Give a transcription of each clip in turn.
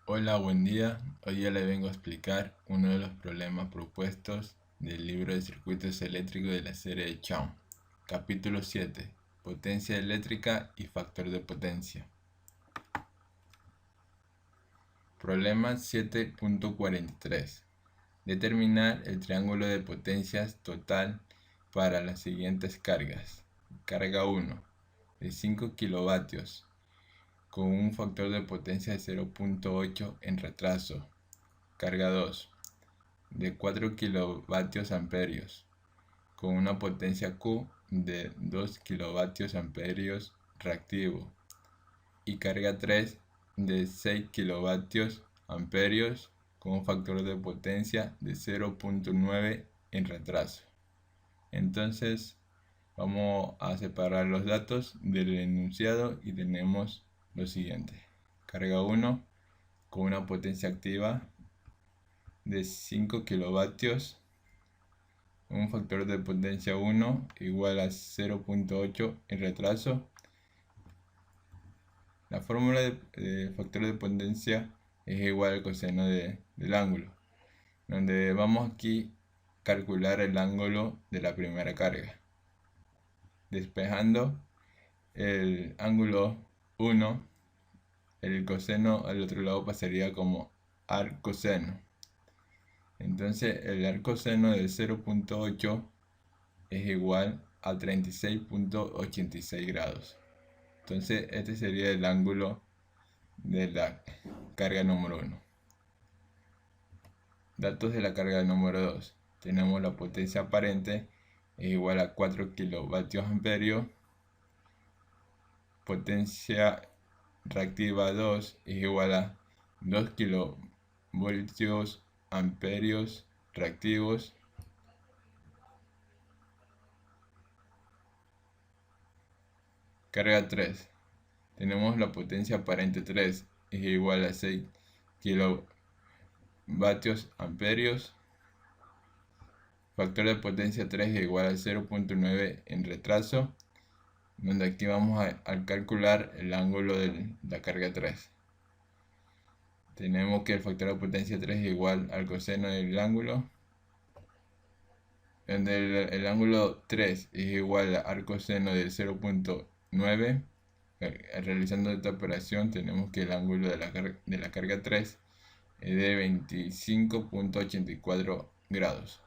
Hola, buen día. Hoy ya le vengo a explicar uno de los problemas propuestos del libro de circuitos eléctricos de la serie de Chown. Capítulo 7. Potencia eléctrica y factor de potencia. Problema 7.43. Determinar el triángulo de potencias total para las siguientes cargas. Carga 1 de 5 kilovatios con un factor de potencia de 0.8 en retraso. Carga 2 de 4 kilovatios amperios con una potencia Q de 2 kilovatios amperios reactivo, y carga 3 de 6 kilovatios amperios con un factor de potencia de 0.9 en retraso. Entonces vamos a separar los datos del enunciado y tenemos lo siguiente: carga 1 con una potencia activa de 5 kilovatios, un factor de potencia 1 igual a 0.8 en retraso. La fórmula de factor de potencia es igual al coseno del ángulo, donde vamos aquí a calcular el ángulo de la primera carga. Despejando el ángulo 1, el coseno al otro lado pasaría como arcoseno. Entonces el arcoseno de 0.8 es igual a 36.86 grados. Entonces este sería el ángulo de la carga número 1. Datos de la carga número 2. Tenemos la potencia aparente es igual a 4 kilovatios amperios. Potencia reactiva 2 es igual a 2 kilovoltios amperios reactivos. Carga 3. Tenemos la potencia aparente 3 es igual a 6 kilovatios amperios. Factor de potencia 3 es igual a 0.9 en retraso, donde aquí vamos a calcular el ángulo de la carga 3. Tenemos que el factor de potencia 3 es igual al coseno del ángulo, donde el ángulo 3 es igual al coseno del 0.9. Realizando esta operación tenemos que el ángulo de la carga 3 es de 25.84 grados.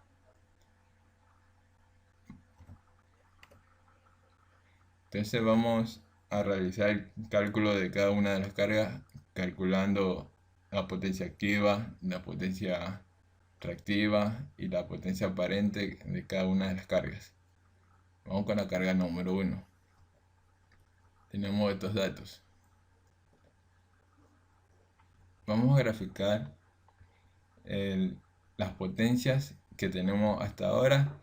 Entonces vamos a realizar el cálculo de cada una de las cargas, calculando la potencia activa, la potencia reactiva y la potencia aparente de cada una de las cargas. Vamos con la carga número 1. Tenemos estos datos. Vamos a graficar las potencias que tenemos hasta ahora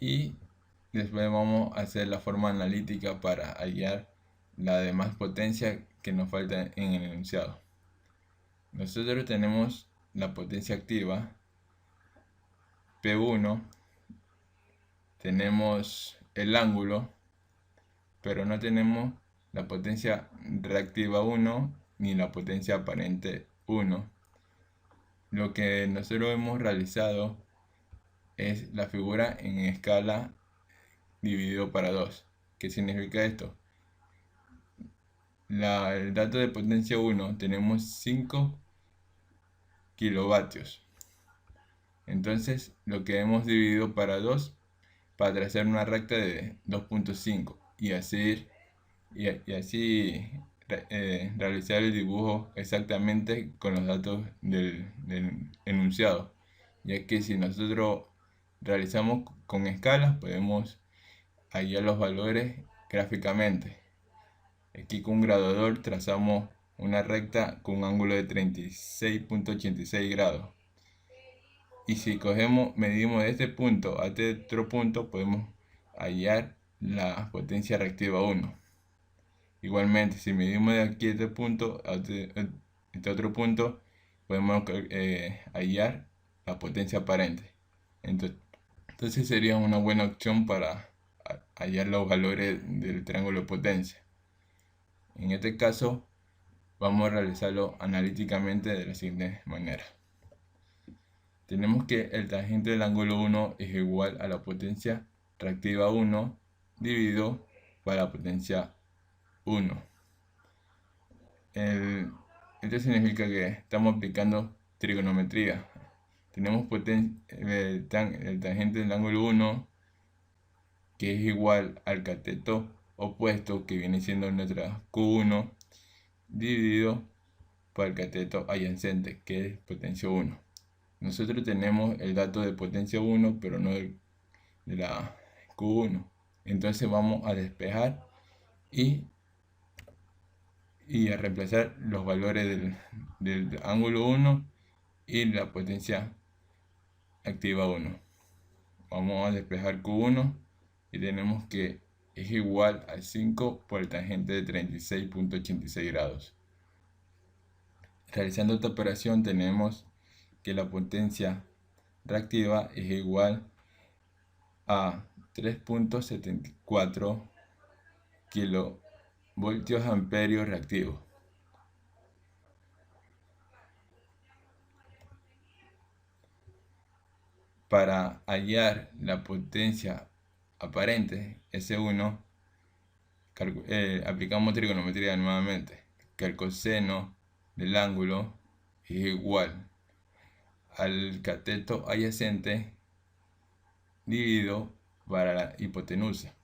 y después vamos a hacer la forma analítica para hallar la demás potencia que nos falta en el enunciado. Nosotros tenemos la potencia activa P1, tenemos el ángulo, pero no tenemos la potencia reactiva 1 ni la potencia aparente 1. Lo que nosotros hemos realizado es la figura en escala dividido para 2. ¿Qué significa esto? El dato de potencia 1 tenemos 5 kilovatios. Entonces lo que hemos dividido para 2 para trazar una recta de 2.5 y así realizar el dibujo exactamente con los datos del enunciado, ya que si nosotros realizamos con escalas podemos hallar los valores gráficamente. Aquí con un graduador trazamos una recta con un ángulo de 36.86 grados, y si medimos de este punto a este otro punto podemos hallar la potencia reactiva 1. Igualmente, si medimos de aquí a este punto a este otro punto, podemos hallar la potencia aparente. Entonces sería una buena opción para hallar los valores del triángulo de potencia. En este caso vamos a realizarlo analíticamente de la siguiente manera. Tenemos que el tangente del ángulo 1 es igual a la potencia reactiva 1 dividido por la potencia 1. Esto significa que estamos aplicando trigonometría. Tenemos el tangente del ángulo 1, que es igual al cateto opuesto, que viene siendo nuestra Q1, dividido por el cateto adyacente, que es potencia 1. Nosotros tenemos el dato de potencia 1, pero no de la Q1. Entonces vamos a despejar y a reemplazar los valores del ángulo 1 y la potencia activa 1. Vamos a despejar Q1 y tenemos que es igual a 5 por el tangente de 36.86 grados. Realizando esta operación tenemos que la potencia reactiva es igual a 3.74 kilovoltios amperios reactivos. Para hallar la potencia aparente, S1, aplicamos trigonometría nuevamente, que el coseno del ángulo es igual al cateto adyacente dividido para la hipotenusa.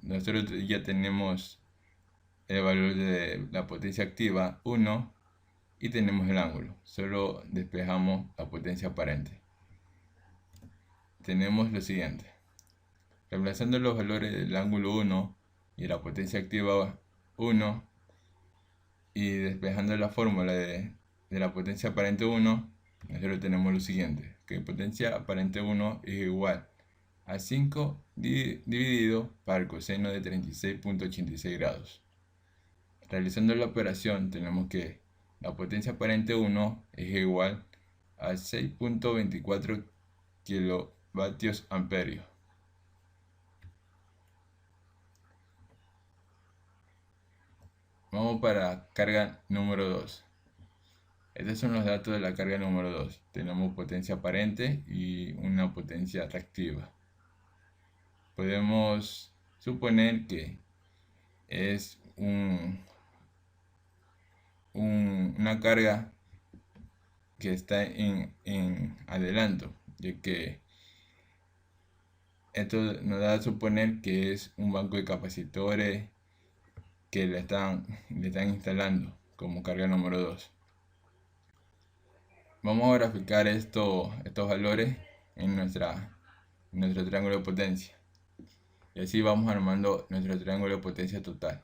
Nosotros ya tenemos el valor de la potencia activa 1 y tenemos el ángulo. Solo despejamos la potencia aparente. Tenemos lo siguiente. Reemplazando los valores del ángulo 1 y la potencia activa 1 y despejando la fórmula de la potencia aparente 1, nosotros tenemos lo siguiente, que potencia aparente 1 es igual a 5 dividido por el coseno de 36.86 grados. Realizando la operación tenemos que la potencia aparente 1 es igual a 6.24 kilovatios amperios. Vamos para carga número 2. Estos son los datos de la carga número 2. Tenemos potencia aparente y una potencia reactiva. Podemos suponer que es una carga que está en adelanto, ya que esto nos da a suponer que es un banco de capacitores que le están instalando como carga número 2. Vamos a graficar estos valores en nuestro triángulo de potencia. Y así vamos armando nuestro triángulo de potencia total.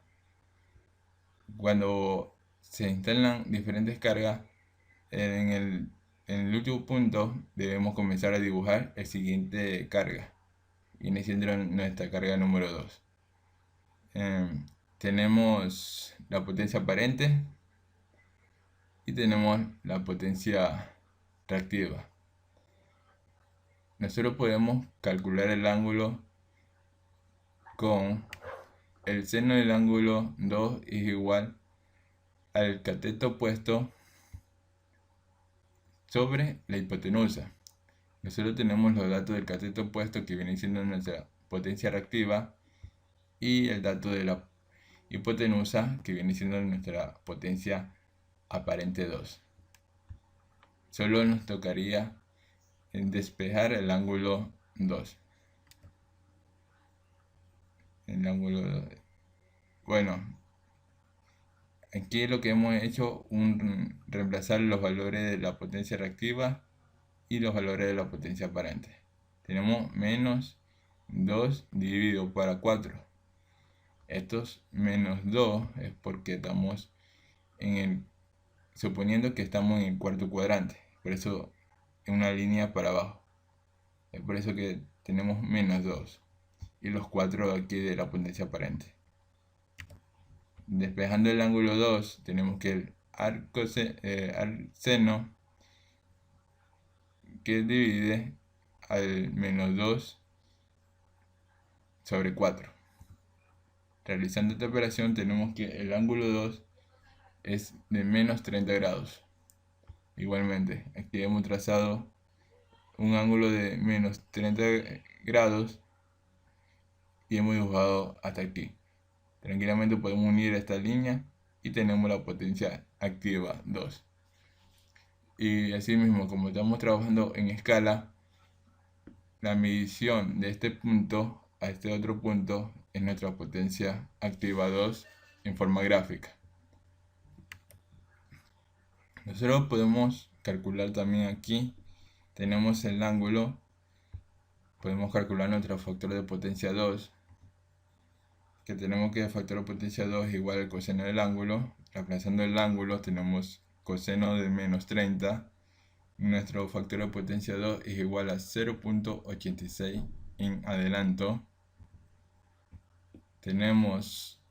Cuando se instalan diferentes cargas, en el último punto debemos comenzar a dibujar el siguiente carga. Viene siendo nuestra carga número 2. Tenemos la potencia aparente y tenemos la potencia reactiva. Nosotros podemos calcular el ángulo con el seno del ángulo 2 es igual al cateto opuesto sobre la hipotenusa. Nosotros tenemos los datos del cateto opuesto, que viene siendo nuestra potencia reactiva, y el dato de la hipotenusa, que viene siendo nuestra potencia aparente 2. Solo nos tocaría despejar el ángulo 2. El ángulo 2. Bueno, aquí lo que hemos hecho es reemplazar los valores de la potencia reactiva y los valores de la potencia aparente. Tenemos menos 2 dividido para 4. Estos menos 2 es porque estamos suponiendo que estamos en el cuarto cuadrante. Por eso en una línea para abajo. Es por eso que tenemos menos 2. Y los 4 aquí de la potencia aparente. Despejando el ángulo 2, tenemos que el seno que divide al menos 2 sobre 4. Realizando esta operación tenemos que el ángulo 2 es de menos 30 grados. Igualmente, aquí hemos trazado un ángulo de menos 30 grados y hemos dibujado hasta aquí. Tranquilamente podemos unir esta línea y tenemos la potencia activa 2. Y así mismo, como estamos trabajando en escala, la medición de este punto a este otro punto es nuestra potencia activa 2 en forma gráfica. Nosotros podemos calcular también aquí, tenemos el ángulo, podemos calcular nuestro factor de potencia 2, que tenemos que el factor de potencia 2 es igual al coseno del ángulo. Reemplazando el ángulo tenemos coseno de menos 30. Nuestro factor de potencia 2 es igual a 0.86 en adelanto. Tenemos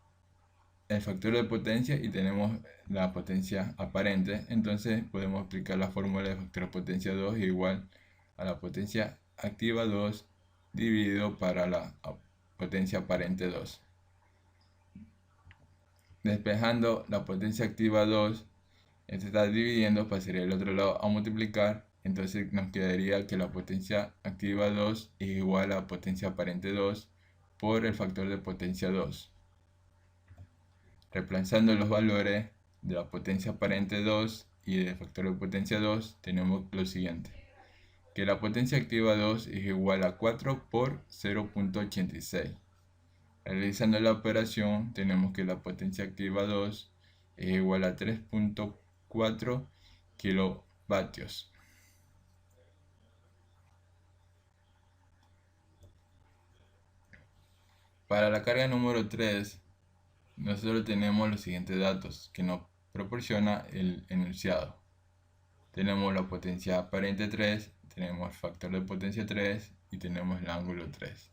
el factor de potencia y tenemos la potencia aparente. Entonces podemos aplicar la fórmula de factor de potencia 2 es igual a la potencia activa 2 dividido para la potencia aparente 2. Despejando la potencia activa 2, esto está dividiendo, pasaría al otro lado a multiplicar, entonces nos quedaría que la potencia activa 2 es igual a la potencia aparente 2 por el factor de potencia 2. Reemplazando los valores de la potencia aparente 2 y del factor de potencia 2, tenemos lo siguiente, que la potencia activa 2 es igual a 4 por 0.86. Realizando la operación, tenemos que la potencia activa 2 es igual a 3.4 kilovatios. Para la carga número 3, nosotros tenemos los siguientes datos que nos proporciona el enunciado. Tenemos la potencia aparente 3, tenemos el factor de potencia 3 y tenemos el ángulo 3.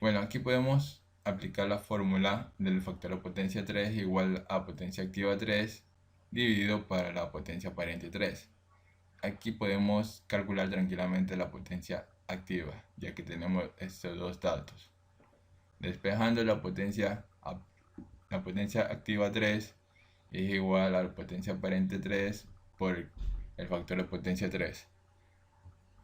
Bueno, aquí podemos aplicar la fórmula del factor de potencia 3 igual a potencia activa 3 dividido para la potencia aparente 3. Aquí podemos calcular tranquilamente la potencia activa, ya que tenemos estos dos datos. Despejando la potencia activa 3 es igual a la potencia aparente 3 por el factor de potencia 3.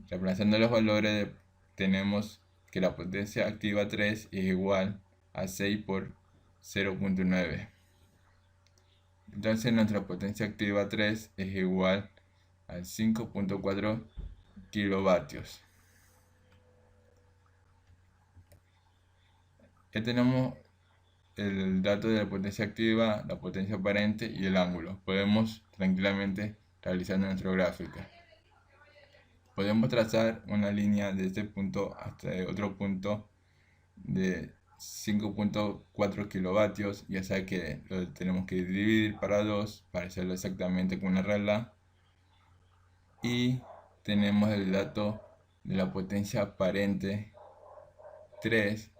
Reemplazando los valores tenemos que la potencia activa 3 es igual a 6 por 0.9. Entonces nuestra potencia activa 3 es igual a 5.4 kilovatios. Ya tenemos el dato de la potencia activa, la potencia aparente y el ángulo. Podemos tranquilamente realizar nuestra gráfica. Podemos trazar una línea de este punto hasta otro punto de 5.4 kilovatios, ya sea que lo tenemos que dividir para 2 para hacerlo exactamente con una regla. Y tenemos el dato de la potencia aparente 3.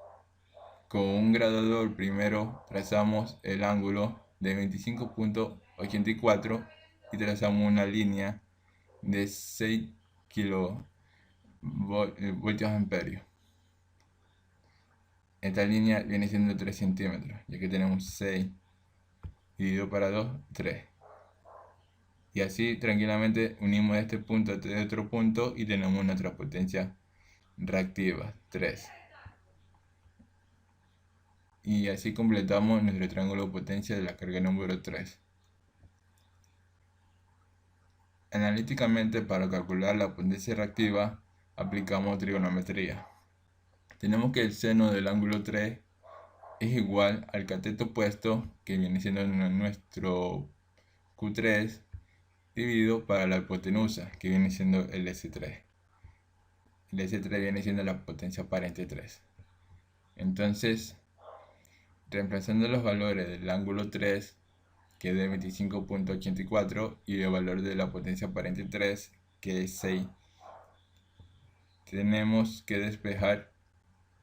Con un graduador primero trazamos el ángulo de 25.84 y trazamos una línea de 6 kilovoltios amperios. Esta línea viene siendo 3 centímetros, ya que tenemos 6 dividido para 2, 3. Y así tranquilamente unimos este punto a este otro punto y tenemos nuestra potencia reactiva, 3. Y así completamos nuestro triángulo de potencia de la carga número 3. Analíticamente, para calcular la potencia reactiva, aplicamos trigonometría. Tenemos que el seno del ángulo 3 es igual al cateto opuesto, que viene siendo nuestro Q3, dividido para la hipotenusa, que viene siendo el S3. El S3 viene siendo la potencia aparente 3. Entonces, reemplazando los valores del ángulo 3, que es de 25.84, y el valor de la potencia aparente 3, que es 6, tenemos que despejar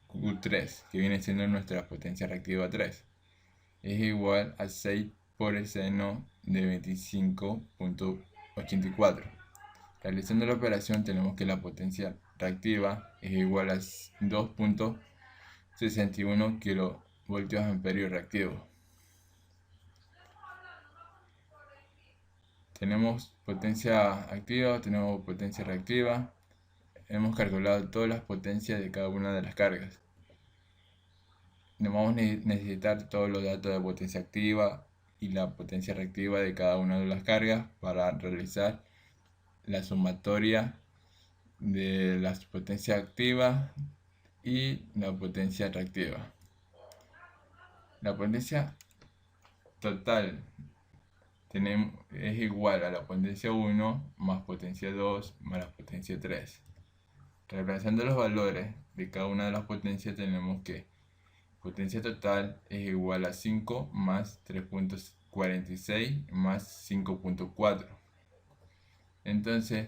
Q3, que viene siendo nuestra potencia reactiva 3. Es igual a 6 por el seno de 25.84. Realizando la operación tenemos que la potencia reactiva es igual a 2.61 kilovoltios amperios reactivos. Tenemos potencia activa, tenemos potencia reactiva. Hemos calculado todas las potencias de cada una de las cargas. Nos vamos a necesitar todos los datos de potencia activa y la potencia reactiva de cada una de las cargas para realizar la sumatoria de las potencias activas y la potencia reactiva. La potencia total es igual a la potencia 1 más potencia 2 más la potencia 3. Reemplazando los valores de cada una de las potencias, tenemos que potencia total es igual a 5 más 3.46 más 5.4. Entonces,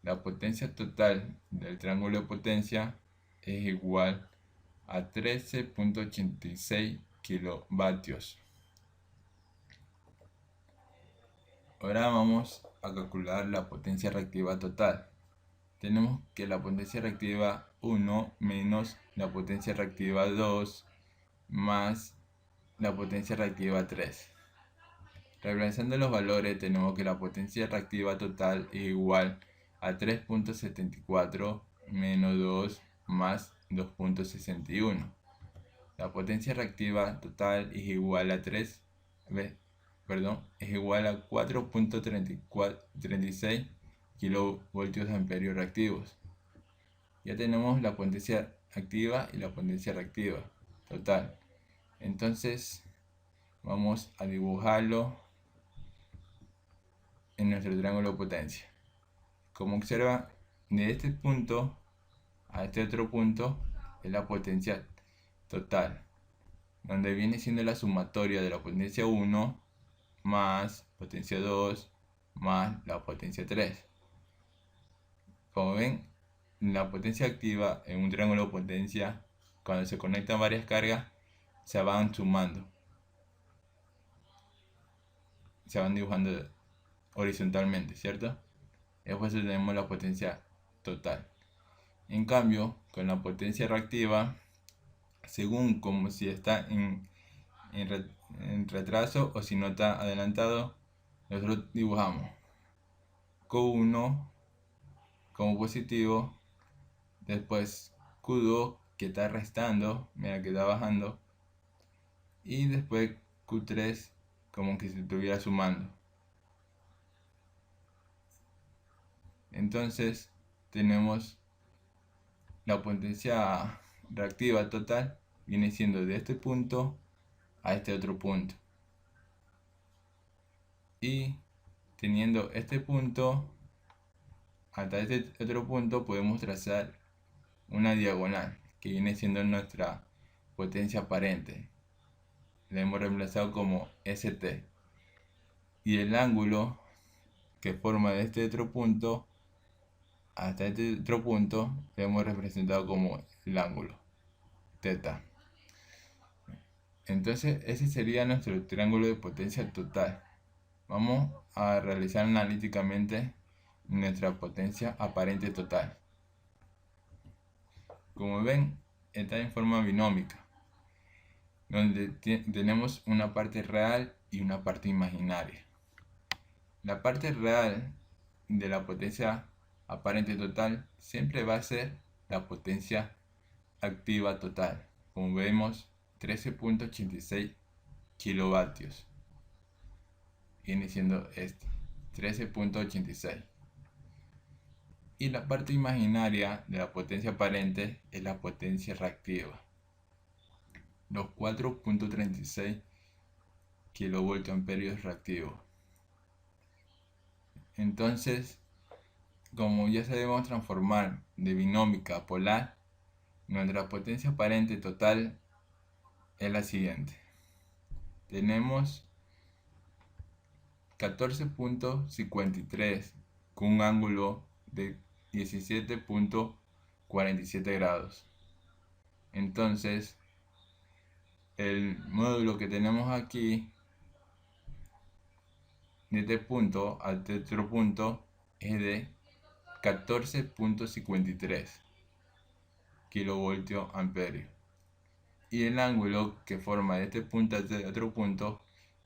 la potencia total del triángulo de potencia es igual a 13.86 kilovatios. Ahora vamos a calcular la potencia reactiva total. Tenemos que la potencia reactiva 1 menos la potencia reactiva 2 más la potencia reactiva 3. Reemplazando los valores, tenemos que la potencia reactiva total es igual a 3.74 menos 2 más 2.61. La potencia reactiva total es igual a 4.36 kilovoltios amperios reactivos. Ya tenemos la potencia activa y la potencia reactiva total. Entonces vamos a dibujarlo en nuestro triángulo de potencia. Como observa, de este punto a este otro punto es la potencia total, donde viene siendo la sumatoria de la potencia 1 más potencia 2 más la potencia 3. Como ven, la potencia activa en un triángulo de potencia, cuando se conectan varias cargas, se van sumando, se van dibujando horizontalmente, ¿cierto? Después tenemos la potencia total. En cambio, con la potencia reactiva, según como si está en retraso o si no está adelantado, nosotros dibujamos Q1 como positivo, después Q2 que está restando, mira que está bajando, y después Q3 como que se estuviera sumando. Entonces tenemos la potencia reactiva total viene siendo de este punto a este otro punto, y teniendo este punto hasta este otro punto podemos trazar una diagonal que viene siendo nuestra potencia aparente. La hemos reemplazado como ST, y el ángulo que forma de este otro punto hasta este otro punto lo hemos representado como el ángulo θ. Entonces ese sería nuestro triángulo de potencia total. Vamos a realizar analíticamente nuestra potencia aparente total. Como ven, está en forma binómica, donde tenemos una parte real y una parte imaginaria. La parte real de la potencia aparente total siempre va a ser la potencia activa total. Como vemos, 13.86 kilovatios. Viene siendo este, 13.86. Y la parte imaginaria de la potencia aparente es la potencia reactiva, los 4.36 kilovoltios reactivos. Entonces, como ya sabemos transformar de binómica a polar, nuestra potencia aparente total es la siguiente. Tenemos 14.53 con un ángulo de 17.47 grados. Entonces, el módulo que tenemos aquí, de este punto a este otro punto, es de 14.53 kilovoltios amperios. Y el ángulo que forma de este punto a este otro punto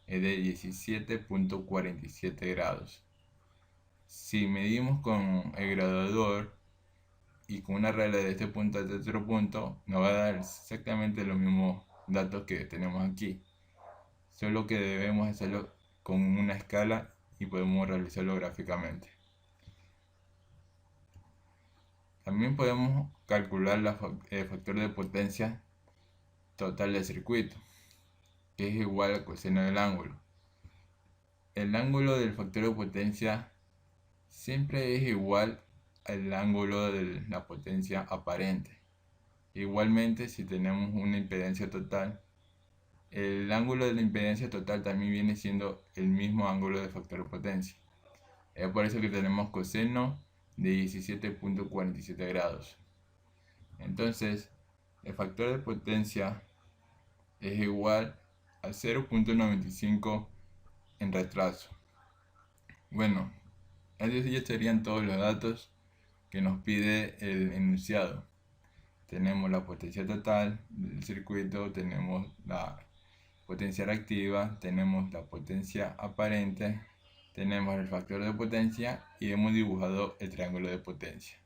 es de 17.47 grados. Si medimos con el graduador y con una regla de este punto a este otro punto, nos va a dar exactamente los mismos datos que tenemos aquí, solo que debemos hacerlo con una escala y podemos realizarlo gráficamente. También podemos calcular el factor de potencia total del circuito, que es igual al coseno del ángulo. El ángulo del factor de potencia siempre es igual al ángulo de la potencia aparente. Igualmente, si tenemos una impedancia total, el ángulo de la impedancia total también viene siendo el mismo ángulo del factor de potencia. Es por eso que tenemos coseno de 17.47 grados. Entonces, el factor de potencia es igual a 0.95 en retraso. Bueno, esos ya serían todos los datos que nos pide el enunciado. Tenemos la potencia total del circuito, tenemos la potencia reactiva, tenemos la potencia aparente, tenemos el factor de potencia y hemos dibujado el triángulo de potencia.